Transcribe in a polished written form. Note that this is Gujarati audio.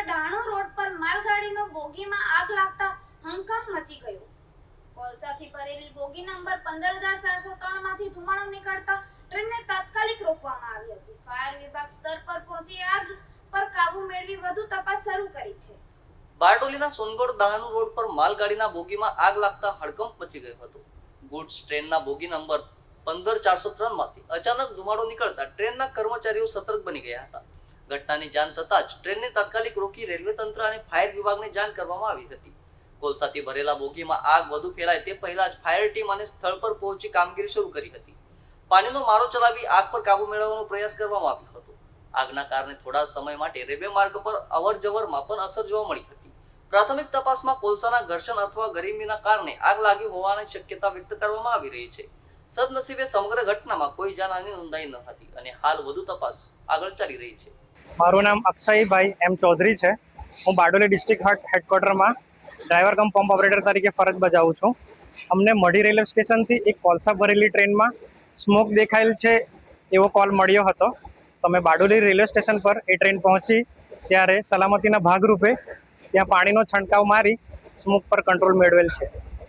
ડાણો રોડ પર માલગાડીનો બોગીમાં આગ લાગતા હંગામ મચી ગયો। કોલસાથી ભરેલી બોગી નંબર 15403 માંથી ધુમાડો નીકળતા ટ્રેનને તાત્કાલિક રોકવામાં આવી હતી। ફાયર વિભાગ સ્તર પર પહોંચી આગ પર કાબુ મેળવી વધુ તપાસ શરૂ કરી છે। બારડોલીના સોનગઢ દાણો રોડ પર માલગાડીના બોગીમાં આગ લાગતા હડકંપ મચી ગયો હતો। ગુડ્સ ટ્રેનના બોગી નંબર 15403 માંથી અચાનક ધુમાડો નીકળતા ટ્રેનના કર્મચારીઓ સતર્ક બની ગયા હતા। ઘટનાની જાણ થતાં જ ટ્રેનને તાત્કાલિક રોકી રેલવે તંત્ર અને ફાયર વિભાગને જાણ કરવામાં આવી હતી। કોલસાથી ભરેલા બોગીમાં આગ વધુ ફેલાય તે પહેલા જ ફાયર ટીમ અને સ્થળ પર પહોંચી કામગીરી શરૂ કરી હતી। પાણીનો મારો ચલાવી આગ પર કાબુ મેળવવાનો પ્રયાસ કરવામાં આવ્યો હતો। આગના કારણે થોડા સમય માટે રેલવે માર્ગ પર અવરજવરમાં પણ અસર જોવા મળી હતી। પ્રાથમિક તપાસમાં કોલસાના ઘર્ષણ અથવા ગરમીના કારણે આગ લાગી હોવાની શક્યતા વ્યક્ત કરવામાં આવી રહી છે। સદનસીબે સમગ્ર ઘટનામાં કોઈ જાનહાની નોંધાઈ ન હતી અને હાલ વધુ તપાસ આગળ ચાલી રહી છે। મારું નામ અક્ષયભાઈ એમ ચૌધરી છે। હું બારડોલી ડિસ્ટ્રિક્ટ હેડક્વાર્ટરમાં ડ્રાઈવર કમ પંપ ઓપરેટર તરીકે ફરજ બજાવું છું। અમને મઢી રેલવે સ્ટેશનથી એક કોલસા ભરેલી ટ્રેનમાં સ્મોક દેખાયેલ છે એવો કોલ મળ્યો હતો। તો અમે બારડોલી રેલવે સ્ટેશન પર એ ટ્રેન પહોંચી ત્યારે સલામતીના ભાગરૂપે ત્યાં પાણીનો છંટકાવ મારી સ્મોક પર કંટ્રોલ મેળવેલ છે।